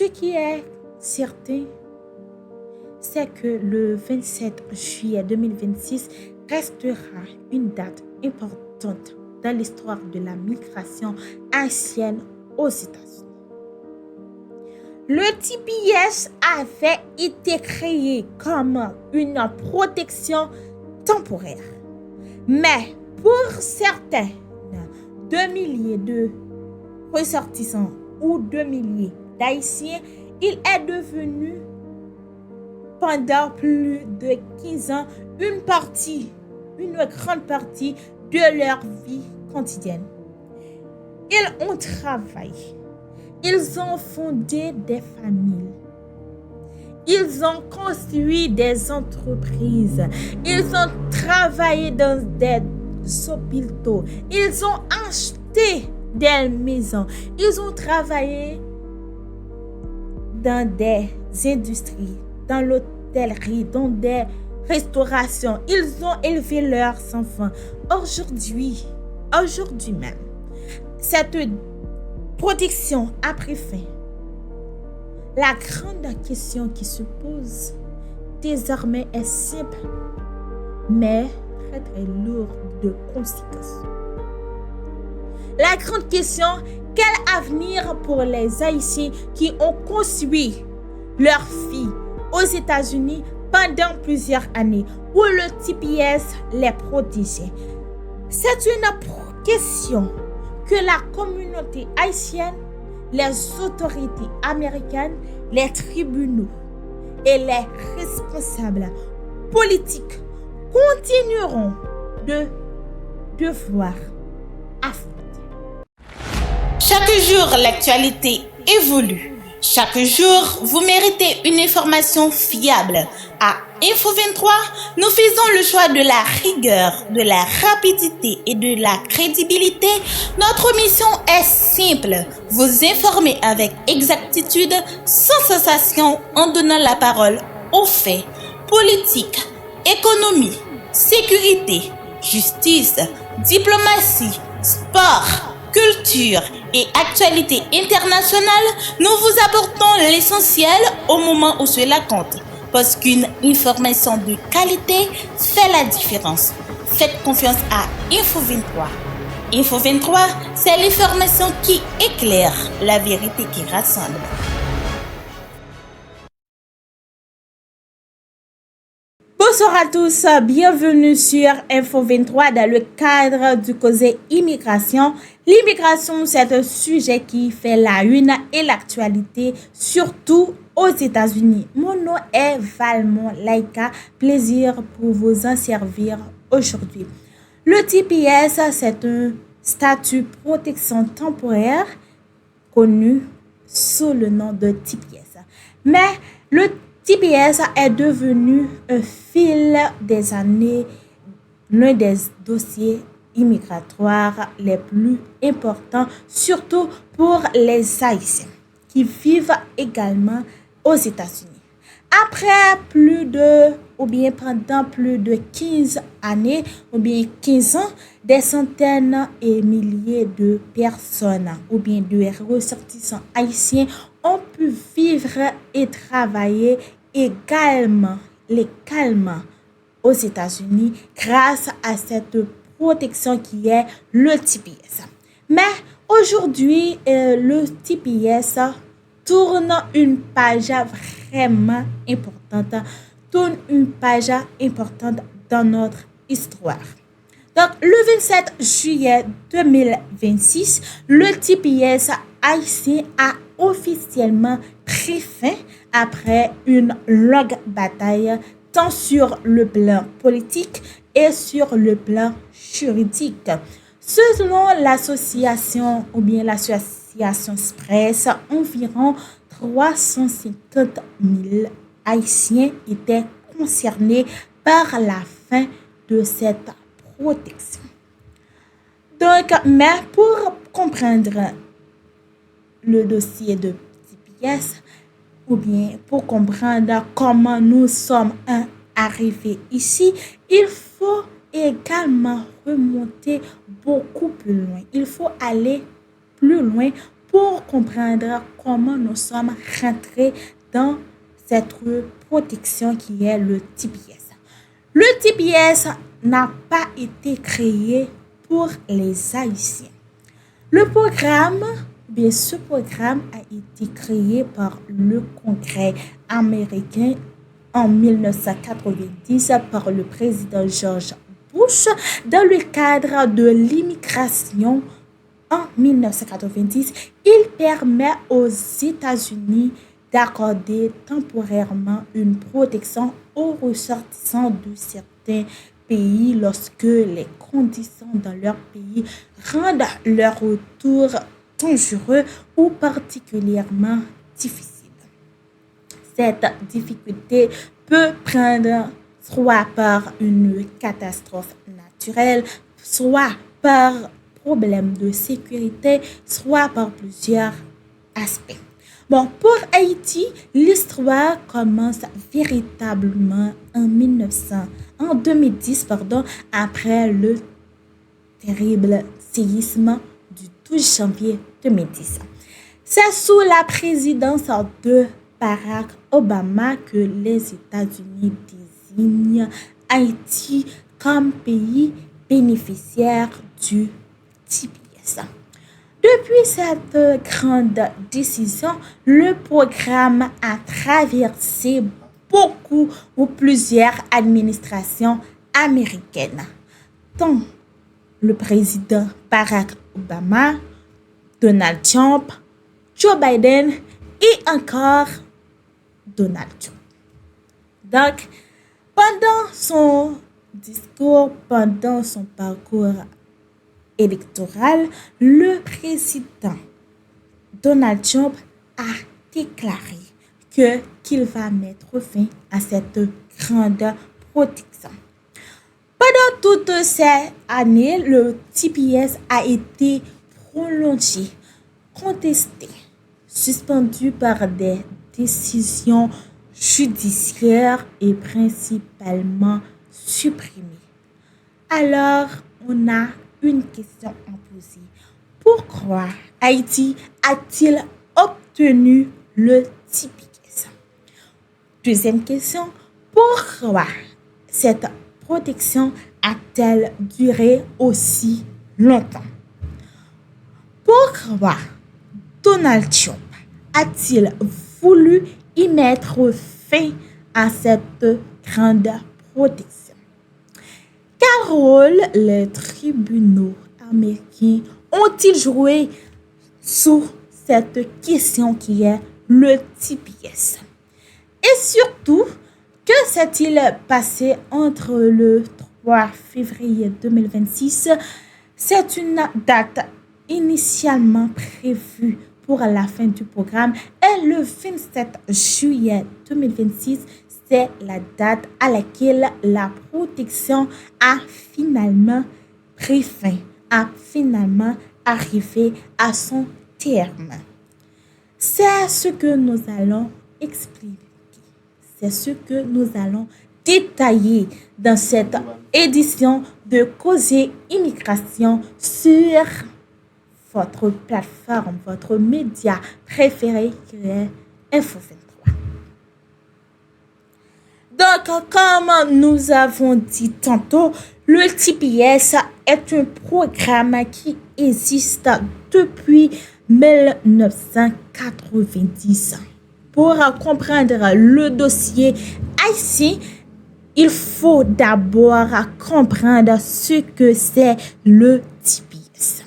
Ce qui est certain, c'est que le 27 juillet 2026 restera une date importante dans l'histoire de la migration haïtienne aux États-Unis. Le TPS avait été créé comme une protection temporaire. Mais pour certains, 2 milliers de ressortissants ou 2 milliers d'Haïtiens, il est devenu pendant plus de 15 ans une grande partie de leur vie quotidienne. Ils ont travaillé, ils ont fondé des familles, ils ont construit des entreprises, ils ont travaillé dans des hôpitaux, ils ont acheté des maisons, ils ont travaillé dans des industries, dans l'hôtellerie, dans des restaurations. Ils ont élevé leurs enfants. Aujourd'hui même, cette protection a pris fin. La grande question qui se pose désormais est simple, mais très lourde de conséquences. La grande question, quel avenir pour les Haïtiens qui ont construit leur vie aux États-Unis pendant plusieurs années, où le TPS les protégeait? C'est une question que la communauté haïtienne, les autorités américaines, les tribunaux et les responsables politiques continueront de devoir affronter. Chaque jour, l'actualité évolue. Chaque jour, vous méritez une information fiable. À Info23, nous faisons le choix de la rigueur, de la rapidité et de la crédibilité. Notre mission est simple, vous informer avec exactitude, sans sensation, en donnant la parole aux faits. Politique, économie, sécurité, justice, diplomatie, sport, culture et actualité internationale, nous vous apportons l'essentiel au moment où cela compte. Parce qu'une information de qualité fait la différence. Faites confiance à Info23. Info23, c'est l'information qui éclaire, la vérité qui rassemble. Bonsoir à tous, bienvenue sur Info23 dans le cadre du causé immigration. L'immigration, c'est un sujet qui fait la une et l'actualité, surtout aux États-Unis. Mon nom est Valmont Laïka, plaisir pour vous en servir aujourd'hui. Le TPS, c'est un statut protection temporaire connu sous le nom de TPS. Mais le TPS est devenu un fil des années l'un des dossiers immigratoires les plus importants, surtout pour les Haïtiens qui vivent également aux États-Unis. Pendant plus de 15 années, ou bien 15 ans, des centaines et milliers de personnes, ou bien de ressortissants haïtiens, ont pu vivre et travailler légalement aux États-Unis grâce à cette protection qui est le TPS. Mais aujourd'hui, le TPS tourne une page vraiment importante, dans notre histoire. Donc, le 27 juillet 2026, le TPS haïtien a officiellement pris fin après une longue bataille tant sur le plan politique et sur le plan juridique. Selon l'association Spress, environ 350 000 Haïtiens étaient concernés par la fin de cette protection. Donc, mais pour comprendre le dossier de TPS, ou bien pour comprendre comment nous sommes arrivés ici, il faut également remonter beaucoup plus loin. Il faut aller plus loin pour comprendre comment nous sommes rentrés dans cette protection qui est le TPS. Le TPS n'a pas été créé pour les Haïtiens. Ce programme a été créé par le Congrès américain en 1990 par le président George Bush dans le cadre de l'immigration en 1990. Il permet aux États-Unis d'accorder temporairement une protection aux ressortissants de certains pays lorsque les conditions dans leur pays rendent leur retour dangereux ou particulièrement difficile. Cette difficulté peut prendre soit par une catastrophe naturelle, soit par problème de sécurité, soit par plusieurs aspects. Bon, pour Haïti, l'histoire commence véritablement en 2010, après le terrible séisme du 12 janvier 2010. C'est sous la présidence de Barack Obama que les États-Unis désignent Haïti comme pays bénéficiaire du TPS. Depuis cette grande décision, le programme a traversé beaucoup ou plusieurs administrations américaines, tant le président Barack Obama, Donald Trump, Joe Biden et encore Donald Trump. Donc, pendant son discours, pendant son parcours électoral, le président Donald Trump a déclaré qu'il va mettre fin à cette grande protection. Pendant toutes ces années, le TPS a été prolongé, contesté, suspendu par des décisions judiciaires et principalement supprimé. Alors, on a une question à poser. Pourquoi Haïti a-t-il obtenu le TPS? Deuxième question, pourquoi cette protection a-t-elle duré aussi longtemps? Pourquoi Donald Trump a-t-il voulu y mettre fin à cette grande protection? Quel rôle les tribunaux américains ont-ils joué sur cette question qui est le TPS? Et surtout, que s'est-il passé entre le 3 février 2026, c'est une date initialement prévue pour la fin du programme, et le 27 juillet 2026, c'est la date à laquelle la protection a finalement pris fin, a finalement arrivé à son terme. C'est ce que nous allons expliquer. C'est ce que nous allons détailler dans cette édition de Causez Immigration sur votre plateforme, votre média préféré qui est Info23. Donc, comme nous avons dit tantôt, le TPS est un programme qui existe depuis 1990. Pour comprendre le dossier haïtien, il faut d'abord comprendre ce que c'est le TPS.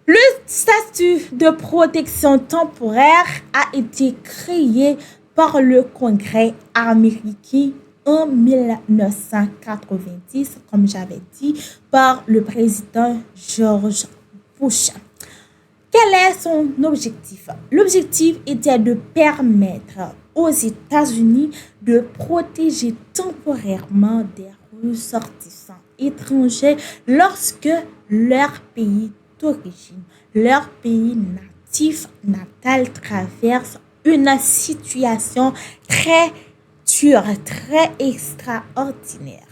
Le statut de protection temporaire a été créé par le Congrès américain en 1990, comme j'avais dit, par le président George Bush. Quel est son objectif? L'objectif était de permettre aux États-Unis de protéger temporairement des ressortissants étrangers lorsque leur pays d'origine, leur pays natal traverse une situation très dure, très extraordinaire.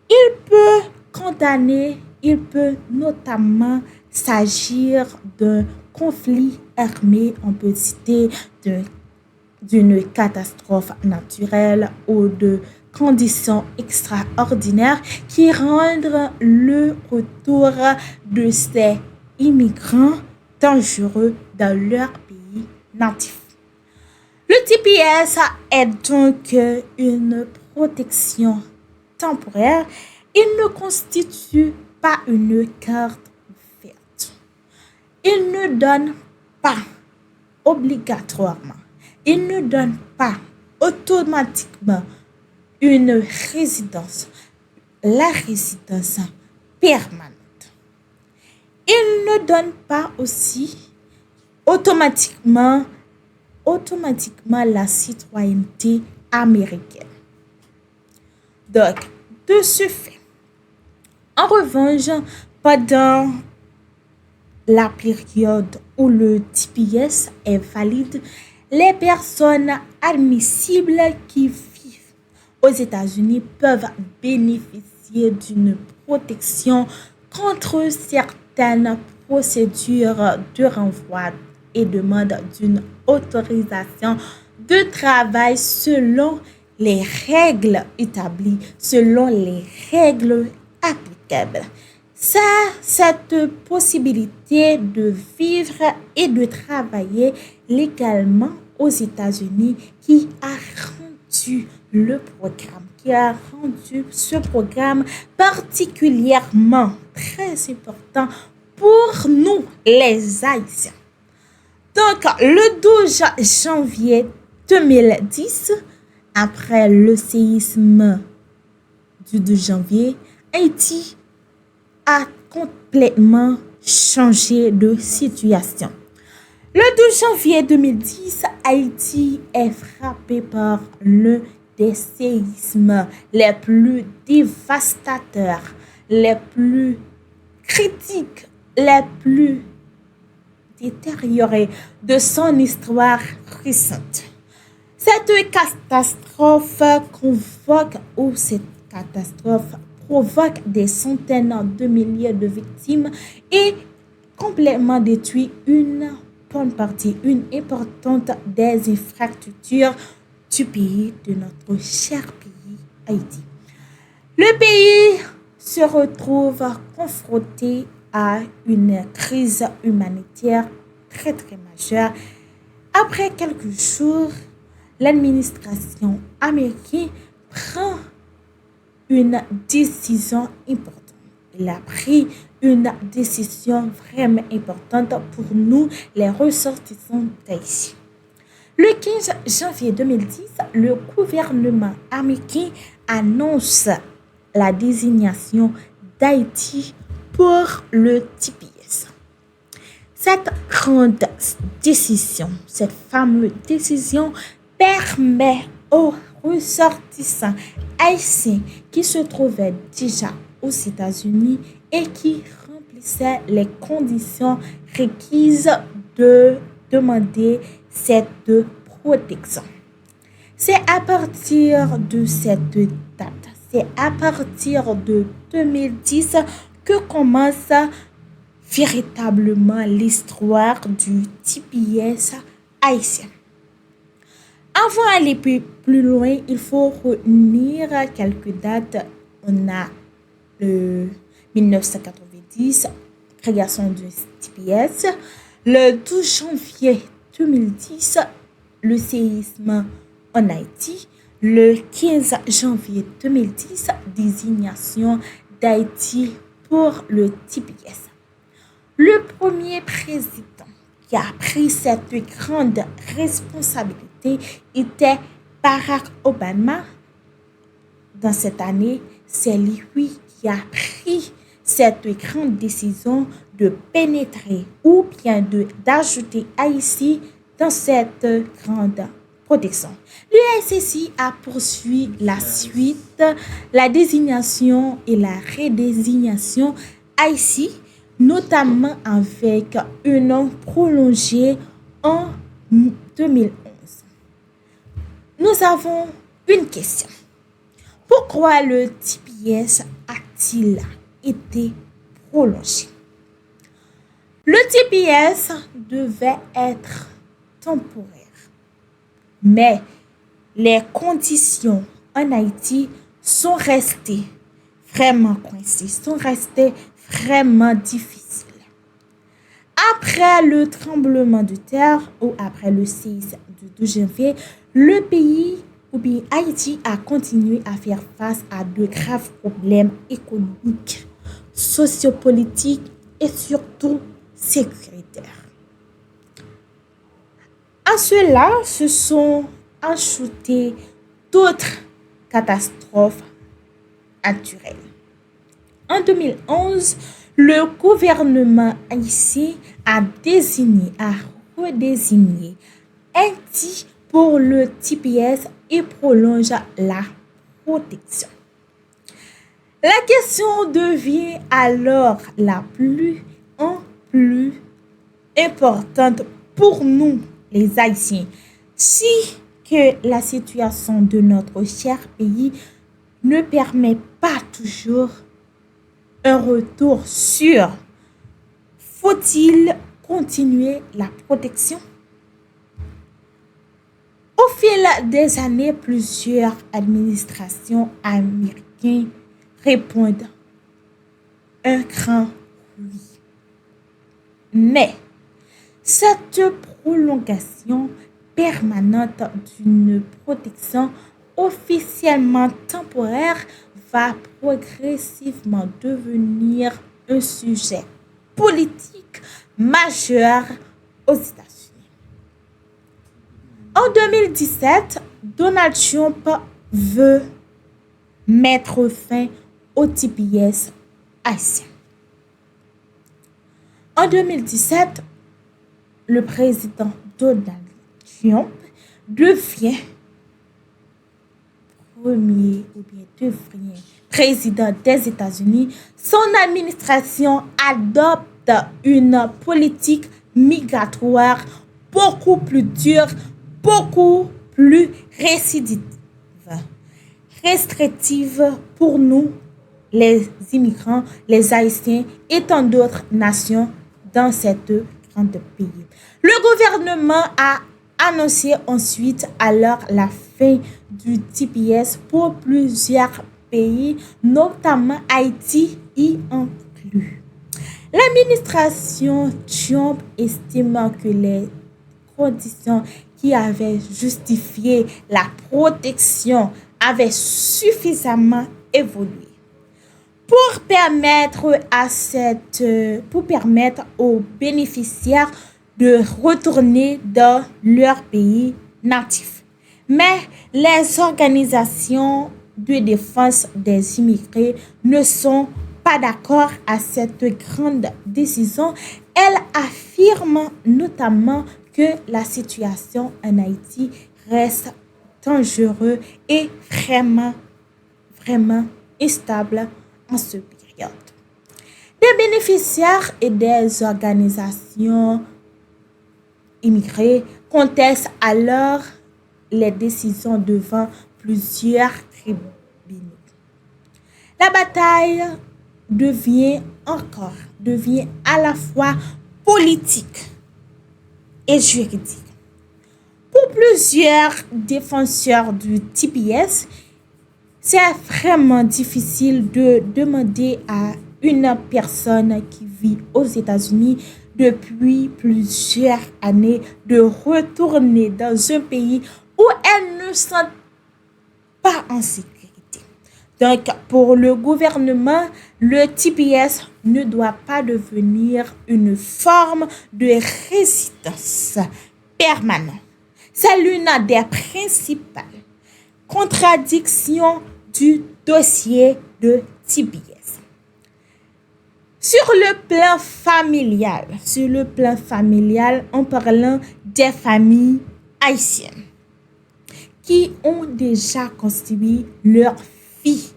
Il peut condamner, il peut notamment s'agir d'un conflit armé, on peut citer d'une catastrophe naturelle ou de conditions extraordinaires qui rendent le retour de ces immigrants dangereux dans leur pays natif. Le TPS est donc une protection temporaire. Il ne constitue pas une carte verte. Il ne donne pas obligatoirement, il ne donne pas automatiquement une résidence, la résidence permanente. Il ne donne pas aussi automatiquement, automatiquement la citoyenneté américaine. Donc, de ce fait, en revanche, pendant la période où le TPS est valide, les personnes admissibles qui vivent aux États-Unis peuvent bénéficier d'une protection contre certaines procédures de renvoi et demande d'une autorisation de travail selon les règles établies, selon les règles applicables. C'est cette possibilité de vivre et de travailler légalement aux États-Unis qui a rendu qui a rendu ce programme particulièrement très important pour nous, les Haïtiens. Donc, le 12 janvier 2010, après le séisme du 12 janvier, Haïti a complètement changé de situation. Le 12 janvier 2010, Haïti est frappé par l'un des séismes les plus dévastateurs, les plus critiques, les plus détériorés de son histoire récente. Cette catastrophe provoque des centaines de milliers de victimes et complètement détruit une bonne partie, une importante des infrastructures du pays, de notre cher pays Haïti. Le pays se retrouve confronté à une crise humanitaire très très majeure. Après quelques jours, l'administration américaine prend une décision importante. Il a pris une décision vraiment importante pour nous, les ressortissants d'Haïti. Le 15 janvier 2010, le gouvernement américain annonce la désignation d'Haïti pour le TPS. Cette grande décision, cette fameuse décision permet aux ressortissants haïtiens qui se trouvaient déjà aux États-Unis et qui remplissaient les conditions requises de demander cette protection. C'est à partir de cette date, c'est à partir de 2010 que commence véritablement l'histoire du TPS haïtien. Avant d'aller plus loin, il faut retenir quelques dates. On a le 1990, création du TPS. Le 12 janvier 2010, le séisme en Haïti. Le 15 janvier 2010, désignation d'Haïti pour le TPS. Le premier président qui a pris cette grande responsabilité était Barack Obama. Dans cette année, c'est lui qui a pris cette grande décision de pénétrer ou bien d'ajouter Haïti dans cette grande protection. L'USCC a poursuivi la suite, la désignation et la redésignation Haïti, notamment avec un nom prolongé en 2011. Nous avons une question. Pourquoi le TPS a-t-il été prolongé? Le TPS devait être temporaire, mais les conditions en Haïti sont restées vraiment coincées, sont restées vraiment difficiles. Après le tremblement de terre ou après le séisme du 12 janvier, le pays ou bien Haïti a continué à faire face à de graves problèmes économiques, sociopolitiques et surtout sécuritaires. À cela se sont ajoutées d'autres catastrophes naturelles. En 2011, le gouvernement haïtien a redésigné Haïti pour le TPS et prolonge la protection. La question devient alors la plus en plus importante pour nous, les Haïtiens. Si que la situation de notre cher pays ne permet pas toujours un retour sûr, faut-il continuer la protection? Au fil des années, plusieurs administrations américaines répondent un grand oui. Mais cette prolongation permanente d'une protection officiellement temporaire va progressivement devenir un sujet politique majeur aux États-Unis. En 2017, Donald Trump veut mettre fin au TPS haïtien. En 2017, le président Donald Trump devient premier ou bien devient président des États-Unis. Son administration adopte une politique migratoire beaucoup plus dure, beaucoup plus restrictive pour nous, les immigrants, les Haïtiens et tant d'autres nations dans cette grande pays. Le gouvernement a annoncé ensuite alors la fin du TPS pour plusieurs pays, notamment Haïti y inclus. L'administration Trump estime que les conditions qui avaient justifié la protection avaient suffisamment évolué pour permettre aux bénéficiaires de retourner dans leur pays natif. Mais les organisations de défense des immigrés ne sont pas d'accord à cette grande décision. Elles affirment notamment que la situation en Haïti reste dangereuse et vraiment instable en ce période. Des bénéficiaires et des organisations immigrés contestent alors les décisions devant plusieurs tribunaux. La bataille devient à la fois politique et juridique. Pour plusieurs défenseurs du TPS, c'est vraiment difficile de demander à une personne qui vit aux États-Unis depuis plusieurs années de retourner dans un pays où elle ne se sent pas en sécurité. Donc, pour le gouvernement, le TPS ne doit pas devenir une forme de résidence permanente. C'est l'une des principales contradictions du dossier de TPS. Sur le plan familial, en parlant des familles haïtiennes qui ont déjà construit leur vie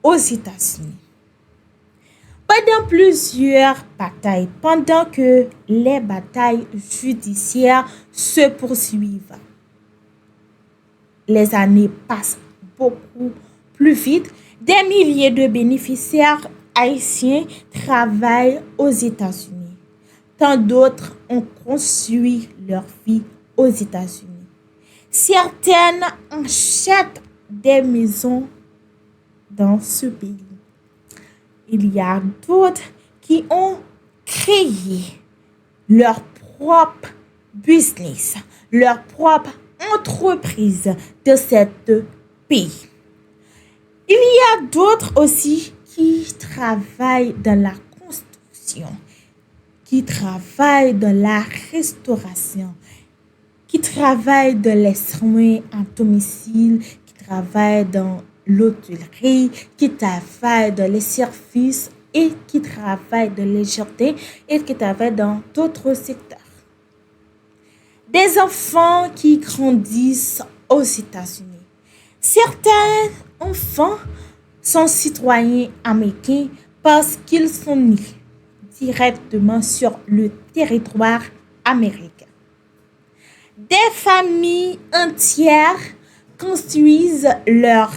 aux États-Unis. Pendant que les batailles judiciaires se poursuivent, les années passent beaucoup plus vite. Des milliers de bénéficiaires haïtiens travaillent aux États-Unis. Tant d'autres ont construit leur vie aux États-Unis. Certaines achètent des maisons dans ce pays. Il y a d'autres qui ont créé leur propre business, leur propre entreprise de cet pays. Il y a d'autres aussi qui travaillent dans la construction, qui travaillent dans la restauration, qui travaillent dans les soins à domicile, qui travaillent dans l'hôtellerie, qui travaillent dans les services et qui travaillent dans les jardins et qui travaillent dans d'autres secteurs. Des enfants qui grandissent aux États-Unis. Certains enfants sont citoyens américains parce qu'ils sont nés directement sur le territoire américain. Des familles entières construisent leur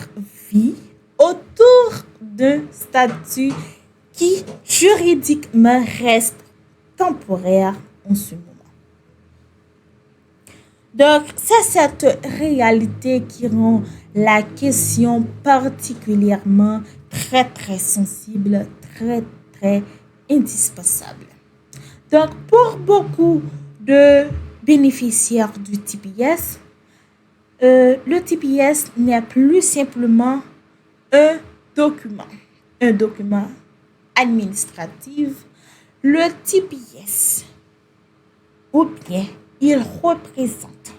vie autour d'un statut qui juridiquement reste temporaire en ce moment. Donc, c'est cette réalité qui rend la question particulièrement très sensible, très indispensable. Donc, pour beaucoup de bénéficiaires du TPS, le TPS n'est plus simplement un document administratif. Le TPS, ou bien, il représente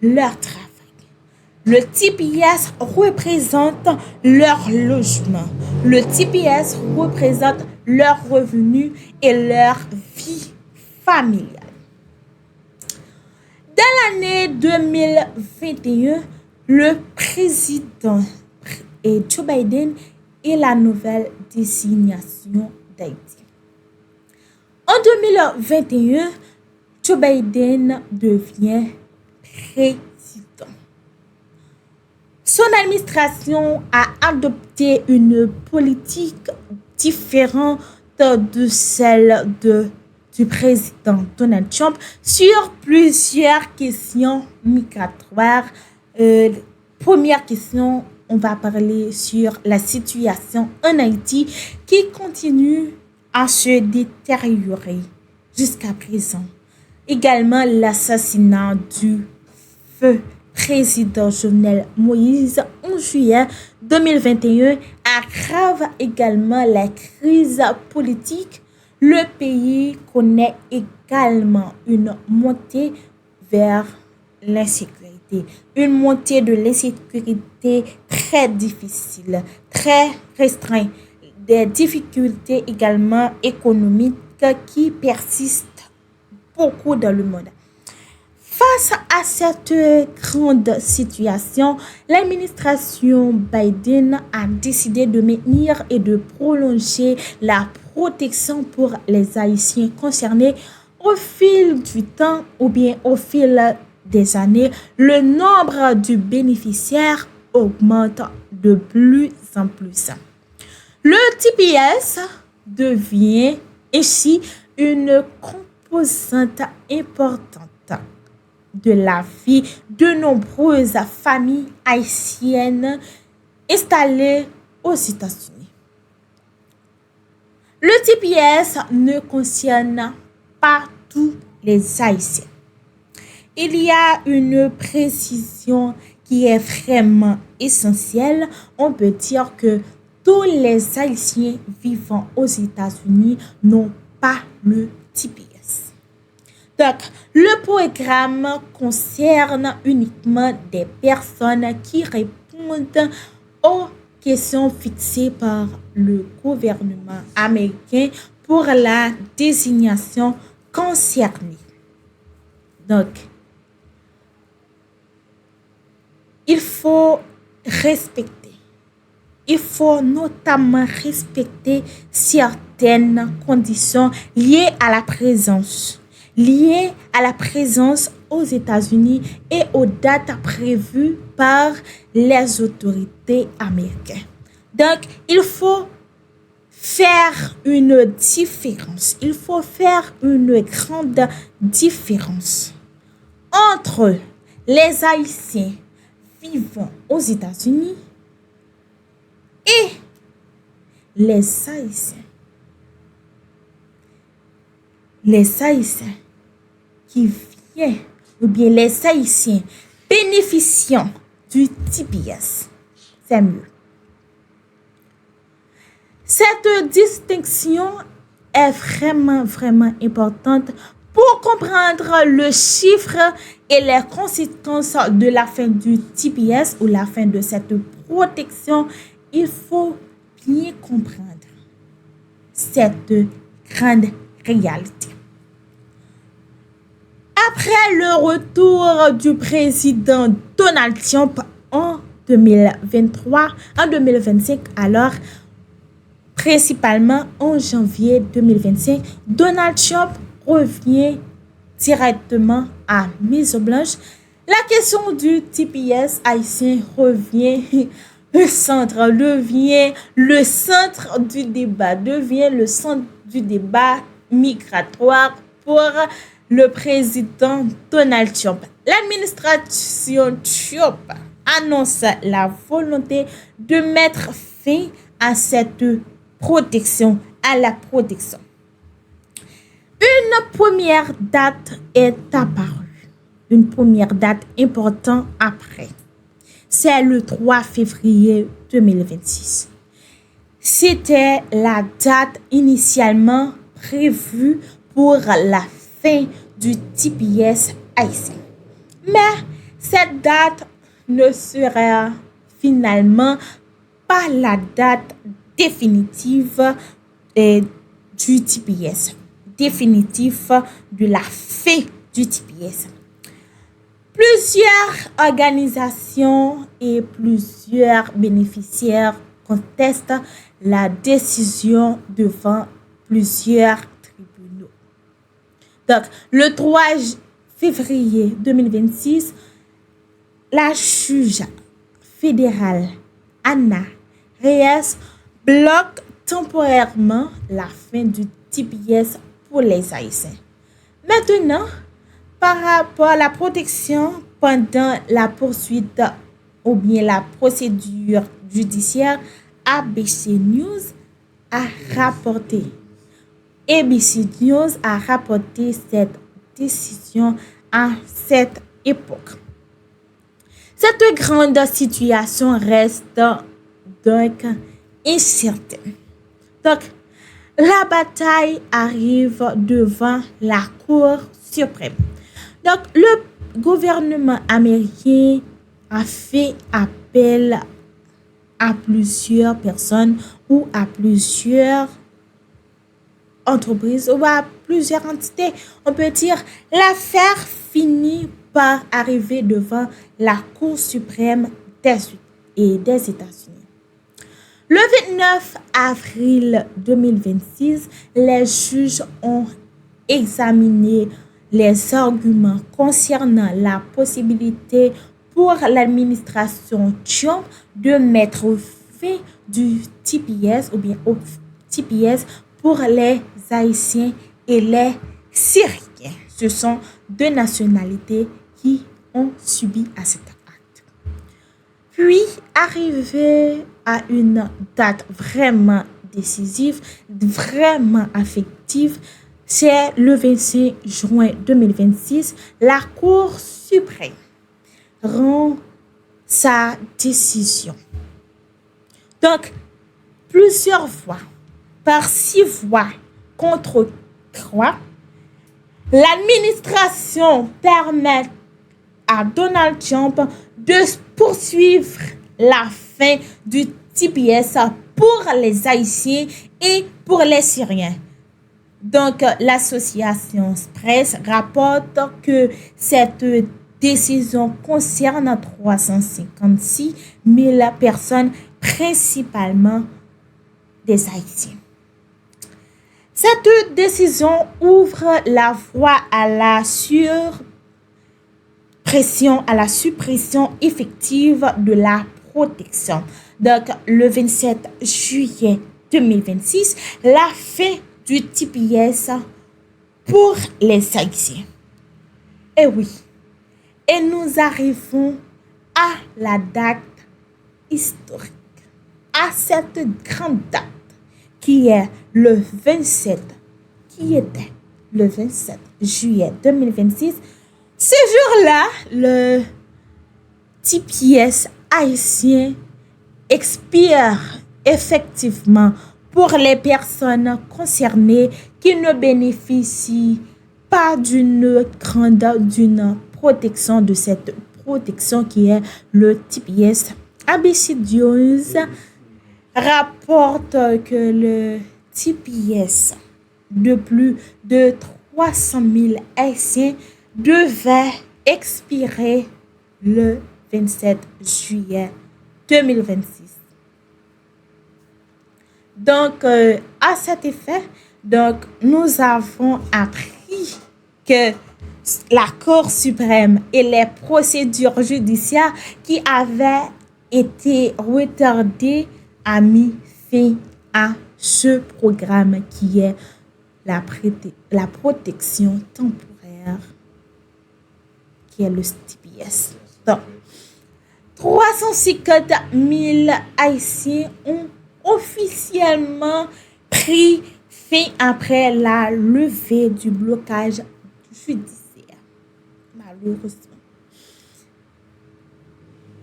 leur travail. Le TPS représente leur logement. Le TPS représente leurs revenus et leur vie familiale. Dans l'année 2021, le président Joe Biden est la nouvelle désignation d'Haïti. En 2021, Joe Biden devient président. Son administration a adopté une politique différente de celle du président Donald Trump sur plusieurs questions migratoires. Première question, on va parler sur la situation en Haïti qui continue à se détériorer jusqu'à présent. Également, l'assassinat du feu président Jovenel Moïse en juillet 2021 aggrave également la crise politique. Le pays connaît également une montée vers l'insécurité, une montée de l'insécurité très difficile, très restreinte, des difficultés également économiques qui persistent beaucoup dans le monde. Face à cette grande situation, l'administration Biden a décidé de maintenir et de prolonger la protection pour les Haïtiens concernés au fil du temps ou bien au fil des années. Le nombre de bénéficiaires augmente de plus en plus. Le TPS devient ainsi une composante importante de la vie de nombreuses familles haïtiennes installées aux États-Unis. Le TPS ne concerne pas tous les Haïtiens. Il y a une précision qui est vraiment essentielle. On peut dire que tous les Haïtiens vivant aux États-Unis n'ont pas le TPS. Donc, le programme concerne uniquement des personnes qui répondent aux questions fixées par le gouvernement américain pour la désignation concernée. Donc, il faut notamment respecter certaines conditions liées à la présence aux États-Unis et aux dates prévues par les autorités américaines. Donc, il faut faire une différence. Il faut faire une grande différence entre les Haïtiens vivant aux États-Unis et les Haïtiens. Les Haïtiens qui viennent, ou bien les Haïtiens bénéficiant du TPS. C'est mieux. Cette distinction est vraiment importante pour comprendre le chiffre et les conséquences de la fin du TPS ou la fin de cette protection. Il faut bien comprendre cette grande réalité. Après le retour du président Donald Trump en 2025, alors principalement en janvier 2025, Donald Trump revient directement à Maison-Blanche. La question du TPS haïtien devient le centre du débat migratoire pour le président Donald Trump. L'administration Trump annonce la volonté de mettre fin à cette protection, à la protection. Une première date est apparue, une première date importante après. C'est le 3 février 2026. C'était la date initialement prévue pour la fin du TPS haïtien. Mais cette date ne sera finalement pas la date définitive du TPS, définitif de la fin du TPS. Plusieurs organisations et plusieurs bénéficiaires contestent la décision devant plusieurs tribunaux. Donc, le 3 février 2026, la juge fédérale Anna Reyes bloque temporairement la fin du TPS pour les Haïtiens. Maintenant, par rapport à la protection pendant la poursuite ou bien la procédure judiciaire, ABC News a rapporté cette décision à cette époque. Cette grande situation reste donc incertaine. Donc, la bataille arrive devant la Cour suprême. Donc, le gouvernement américain a fait appel à plusieurs personnes ou à plusieurs entreprises ou à plusieurs entités. On peut dire l'affaire finit par arriver devant la Cour suprême des États-Unis. Le 29 avril 2026, les juges ont examiné les arguments concernant la possibilité pour l'administration Trump de mettre fin du TPS ou bien au TPS pour les Haïtiens et les Syriens. Ce sont deux nationalités qui ont subi à cet acte. Puis, arrivé à une date vraiment décisive, vraiment affective, c'est le 25 juin 2026, la Cour suprême rend sa décision. Donc, plusieurs fois, par 6 voix contre 3, l'administration permet à Donald Trump de poursuivre la fin du TPS pour les Haïtiens et pour les Syriens. Donc, l'association Presse rapporte que cette décision concerne 356 000 personnes, principalement des Haïtiens. Cette décision ouvre la voie à la suppression effective de la protection. Donc, le 27 juillet 2026, la fin du TPS pour les Haïtiens. Et oui, et nous arrivons à la date historique, à cette grande date qui est le 27, qui était le 27 juillet 2026. Ce jour-là, le TPS haïtien expire effectivement pour les personnes concernées qui ne bénéficient pas d'une protection, de cette protection qui est le TPS. Abécidieuse rapporte que le TPS de plus de 300 000 Haïtiens devait expirer le 27 juillet 2026. Donc, à cet effet, nous avons appris que la Cour suprême et les procédures judiciaires qui avaient été retardées a mis fin à ce programme qui est la protection temporaire, qui est le TPS. Donc, 350 000 Haïtiens ont officiellement pris fin après la levée du blocage judiciaire. Malheureusement.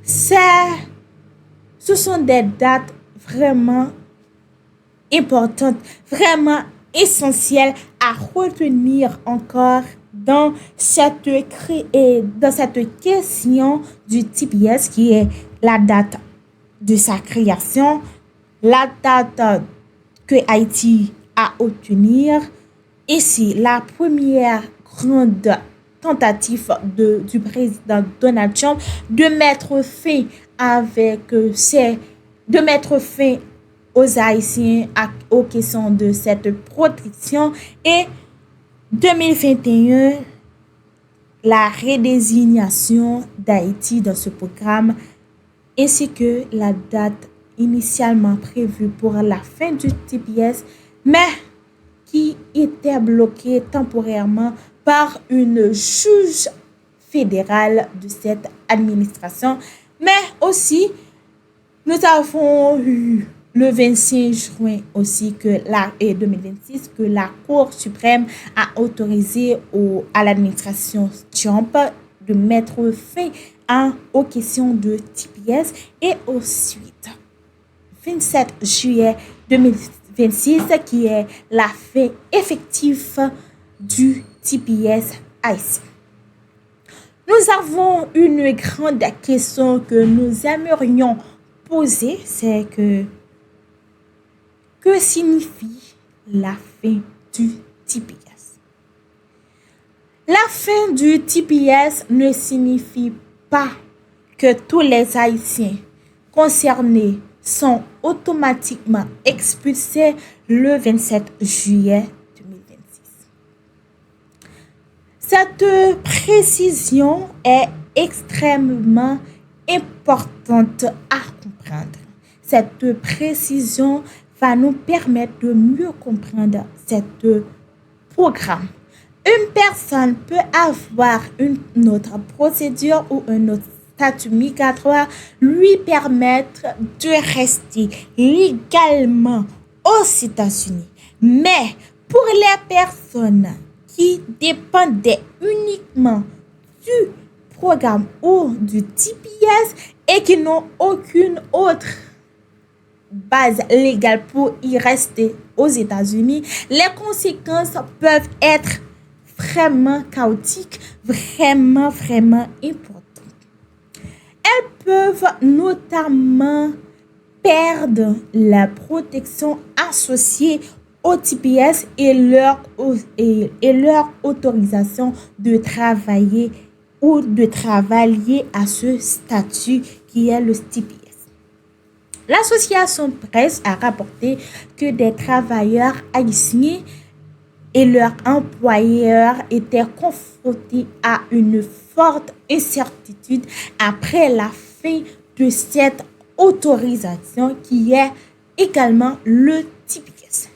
Ce sont des dates vraiment importantes, vraiment essentielles à retenir encore dans cette question du TPS qui est la date de sa création, la date que Haïti a obtenir. Ici, la première grande tentative du président Donald Trump de mettre fin aux Haïtiens aux questions de cette protection, et 2021 la redésignation d'Haïti dans ce programme, ainsi que la date initialement prévue pour la fin du TPS, mais qui était bloquée temporairement par une juge fédérale de cette administration. Mais aussi, nous avons eu le 25 juin aussi 2026 que la Cour suprême a autorisé à l'administration Trump de mettre fin aux questions de TPS. Et ensuite, 27 juillet 2026 qui est la fin effective du TPS haïtien. Nous avons une grande question que nous aimerions poser, c'est que signifie la fin du TPS? La fin du TPS ne signifie pas que tous les Haïtiens concernés sont automatiquement expulsés le 27 juillet 2026. Cette précision est extrêmement importante à comprendre. Cette précision va nous permettre de mieux comprendre ce programme. Une personne peut avoir une autre procédure ou un autre statut migratoire lui permettre de rester légalement aux États-Unis. Mais pour les personnes qui dépendaient uniquement du programme ou du TPS et qui n'ont aucune autre base légale pour y rester aux États-Unis, les conséquences peuvent être vraiment chaotiques, vraiment importantes. Elles peuvent notamment perdre la protection associée au TPS et leur autorisation de travailler ou de travailler à ce statut qui est le TPS. L'association Presse a rapporté que des travailleurs haïtiens et leurs employeurs étaient confrontés à une forte incertitude après la fin de cette autorisation qui est également le TPS.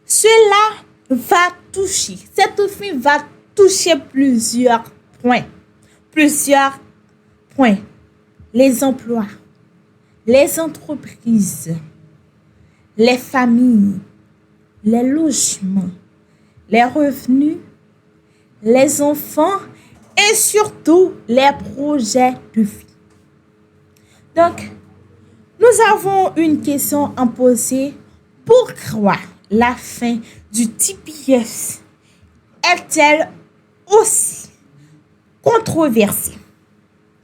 Cela va toucher, cette fin va toucher plusieurs points. Les emplois, les entreprises, les familles, les logements, les revenus, les enfants et surtout les projets de vie. Donc, nous avons une question à poser. Pourquoi la fin du TPS est-elle aussi controversée?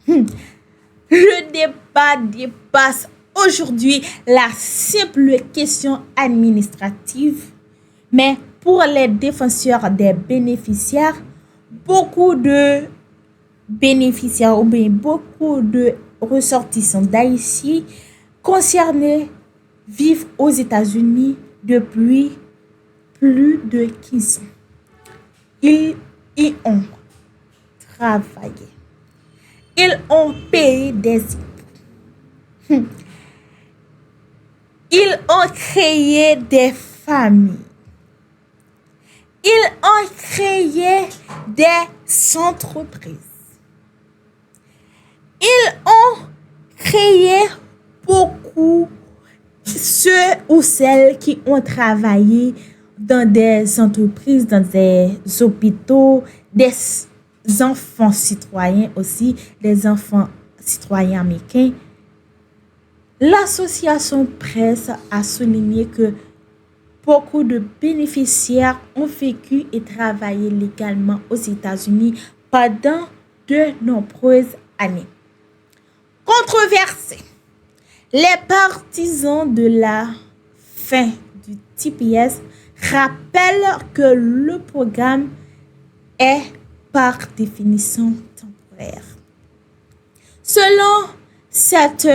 Le débat dépasse aujourd'hui la simple question administrative, mais pour les défenseurs des bénéficiaires, beaucoup de bénéficiaires ou bien beaucoup de ressortissants d'Haïti concernés vivent aux États-Unis depuis plus de 15 ans. Ils y ont travaillé. Ils ont payé des impôts. Ils ont créé des familles. Ils ont créé des entreprises. Ils ont créé beaucoup ceux ou celles qui ont travaillé dans des entreprises, dans des hôpitaux, des enfants citoyens aussi, des enfants citoyens américains. L'association presse a souligné que beaucoup de bénéficiaires ont vécu et travaillé légalement aux États-Unis pendant de nombreuses années. Controversé. Les partisans de la fin du TPS rappellent que le programme est par définition temporaire. Selon cette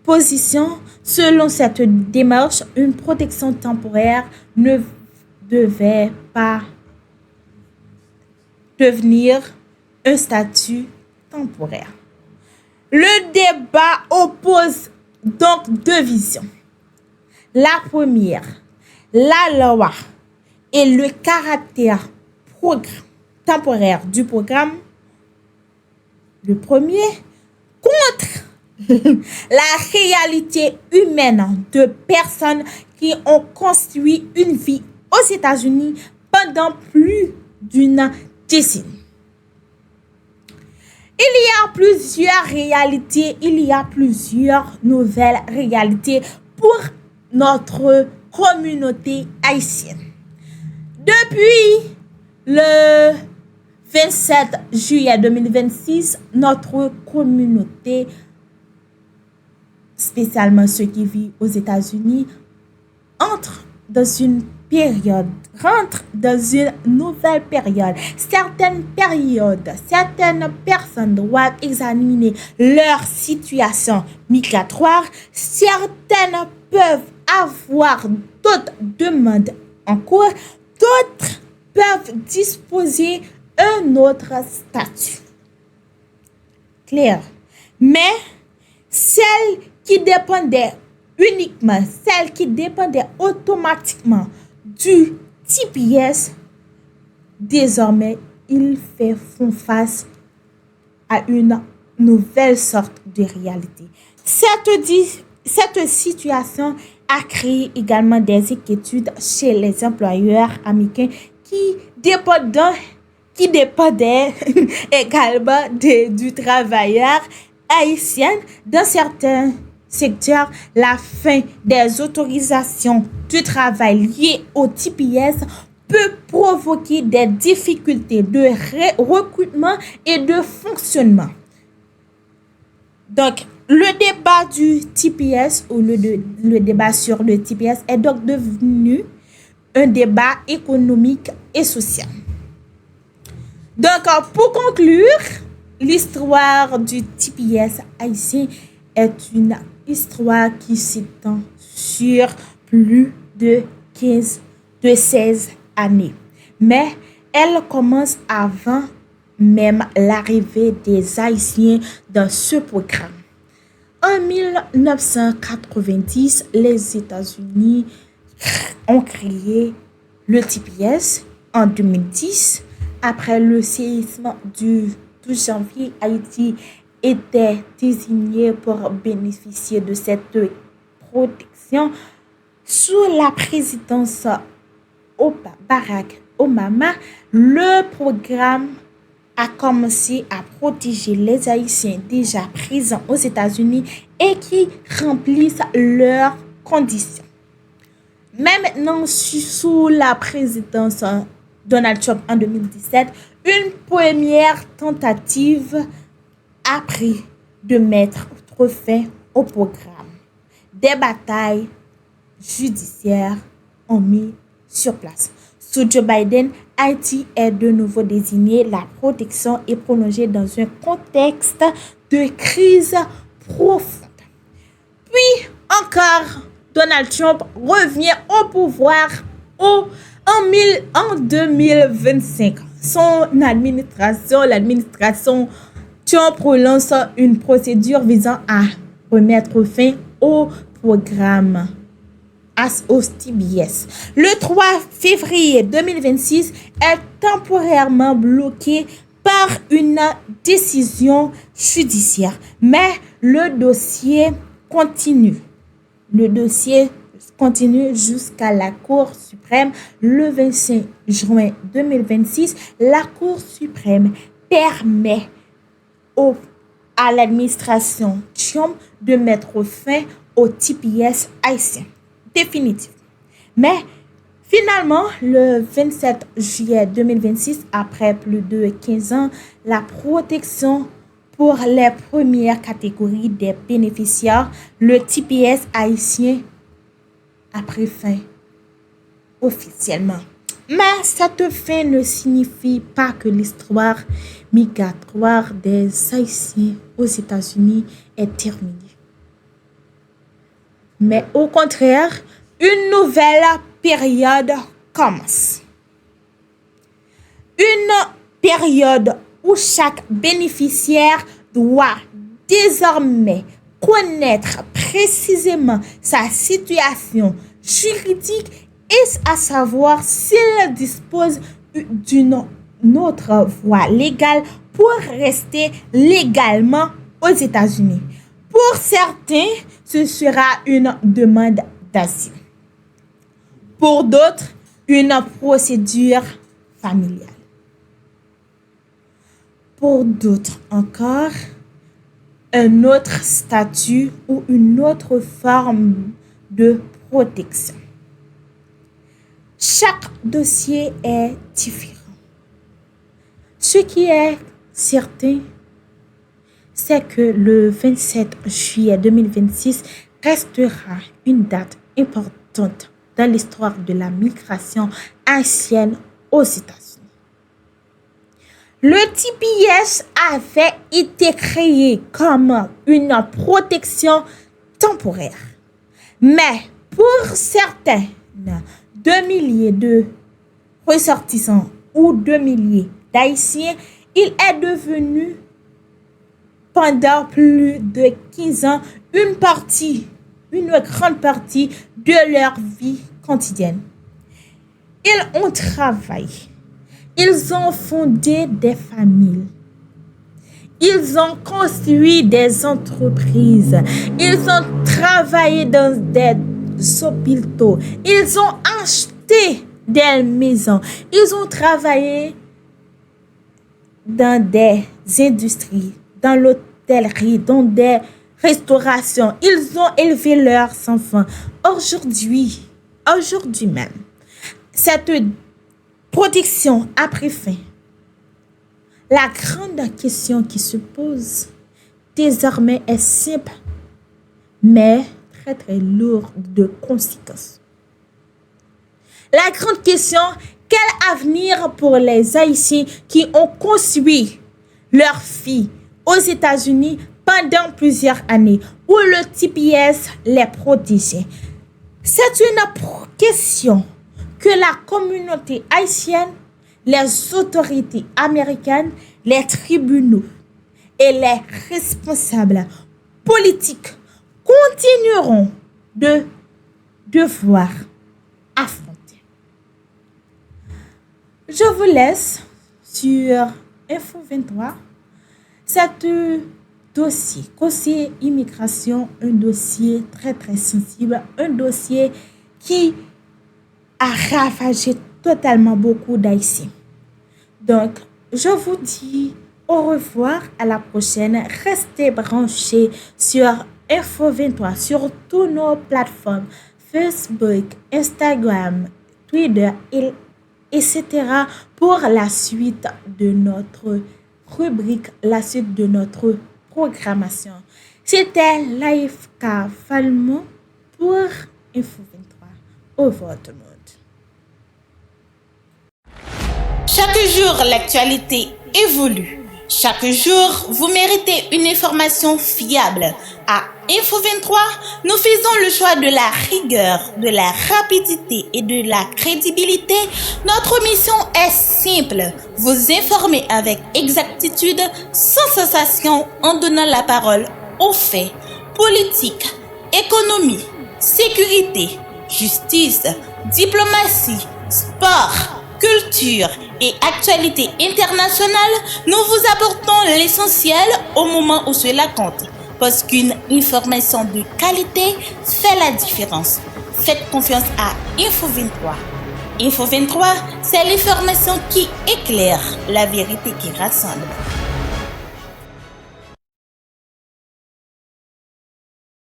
position, selon cette démarche, une protection temporaire ne devait pas devenir un statut temporaire. Le débat oppose donc deux visions. La première, la loi et le caractère temporaire du programme. Le premier, contre la réalité humaine de personnes qui ont construit une vie aux États-Unis pendant plus d'une décennie. Il y a plusieurs réalités, il y a plusieurs nouvelles réalités pour notre communauté haïtienne. Depuis le 27 juillet 2026, notre communauté, spécialement ceux qui vivent aux États-Unis, rentre dans une nouvelle période. Certaines personnes doivent examiner leur situation migratoire. Certaines peuvent avoir d'autres demandes en cours. D'autres peuvent disposer un autre statut. Clair. Mais celles qui dépendaient automatiquement du TPS, désormais, ils font face à une nouvelle sorte de réalité. Cette situation a créé également des inquiétudes chez les employeurs américains qui dépendaient également du travailleur haïtien. Dans certains secteurs, la fin des autorisations de travail liées au TPS peut provoquer des difficultés de recrutement et de fonctionnement. Donc, le débat du TPS ou le débat sur le TPS est donc devenu un débat économique et social. Donc, pour conclure, l'histoire du TPS haïtien est une histoire qui s'étend sur plus de 16 années. Mais elle commence avant même l'arrivée des Haïtiens dans ce programme. En 1990, les États-Unis ont créé le TPS en 2010. Après le séisme du 12 janvier, Haïti était désigné pour bénéficier de cette protection sous la présidence Barack Obama. Le programme a commencé à protéger les Haïtiens déjà présents aux États-Unis et qui remplissent leurs conditions. Mais maintenant, sous la présidence Donald Trump en 2017, une première tentative a pris de mettre fin au programme. Des batailles judiciaires ont mis sur place. Sous Joe Biden, Haïti est de nouveau désigné. La protection est prolongée dans un contexte de crise profonde. Puis encore, Donald Trump revient au pouvoir en 2025. L'administration Trump relance une procédure visant à remettre fin au programme au TPS. Le 3 février 2026 est temporairement bloqué par une décision judiciaire. Mais le dossier continue. Jusqu'à la Cour suprême. Le 25 juin 2026, la Cour suprême permet à l'administration Trump de mettre fin au TPS haïtien. Définitivement. Mais finalement, le 27 juillet 2026, après plus de 15 ans, la protection pour les premières catégories des bénéficiaires, le TPS haïtien a pris fin officiellement. Mais cette fin ne signifie pas que l'histoire migratoire des Haïtiens aux États-Unis est terminée. Mais au contraire, une nouvelle période commence. Une période où chaque bénéficiaire doit désormais connaître précisément sa situation juridique et à savoir s'il dispose d'une autre voie légale pour rester légalement aux États-Unis. Pour certains, ce sera une demande d'asile. Pour d'autres, une procédure familiale. Pour d'autres encore, un autre statut ou une autre forme de protection. Chaque dossier est différent. Ce qui est certain, c'est que le 27 juillet 2026 restera une date importante dans l'histoire de la migration haïtienne aux États-Unis. Le TPS avait été créé comme une protection temporaire. Mais pour certains, 2 milliers de ressortissants ou 2 milliers d'Haïtiens, il est devenu pendant plus de 15 ans une grande partie de leur vie quotidienne. Ils ont travaillé. Ils ont fondé des familles. Ils ont construit des entreprises. Ils ont travaillé dans des hôpitaux. Ils ont acheté des maisons. Ils ont travaillé dans des industries, dans l'hôtellerie, dans des restaurations. Ils ont élevé leurs enfants. Aujourd'hui même, cette protection a pris fin. La grande question qui se pose désormais est simple, mais très très lourde de conséquences. La grande question, quel avenir pour les Haïtiens qui ont construit leur vie aux États-Unis pendant plusieurs années, où le TPS les protégeait? C'est une question que la communauté haïtienne, les autorités américaines, les tribunaux et les responsables politiques continueront de devoir Je vous laisse sur Info 23. Cet dossier, conseiller immigration, un dossier très très sensible, un dossier qui a ravagé totalement beaucoup d'Haïtiens. Donc, je vous dis au revoir, à la prochaine. Restez branchés sur Info 23, sur toutes nos plateformes, Facebook, Instagram, Twitter, etc. pour la suite de notre rubrique, la suite de notre programmation. C'était Laïfka Falmont pour Info 23. Au revoir tout le monde. Chaque jour, l'actualité évolue. Chaque jour, vous méritez une information fiable. À Info 23, nous faisons le choix de la rigueur, de la rapidité et de la crédibilité. Notre mission est simple, vous informer avec exactitude, sans sensation, en donnant la parole aux faits. Politique, économie, sécurité, justice, diplomatie, sport, culture et actualité internationale, nous vous apportons l'essentiel au moment où cela compte. Parce qu'une information de qualité fait la différence. Faites confiance à Info 23. Info 23, c'est l'information qui éclaire, la vérité qui rassemble.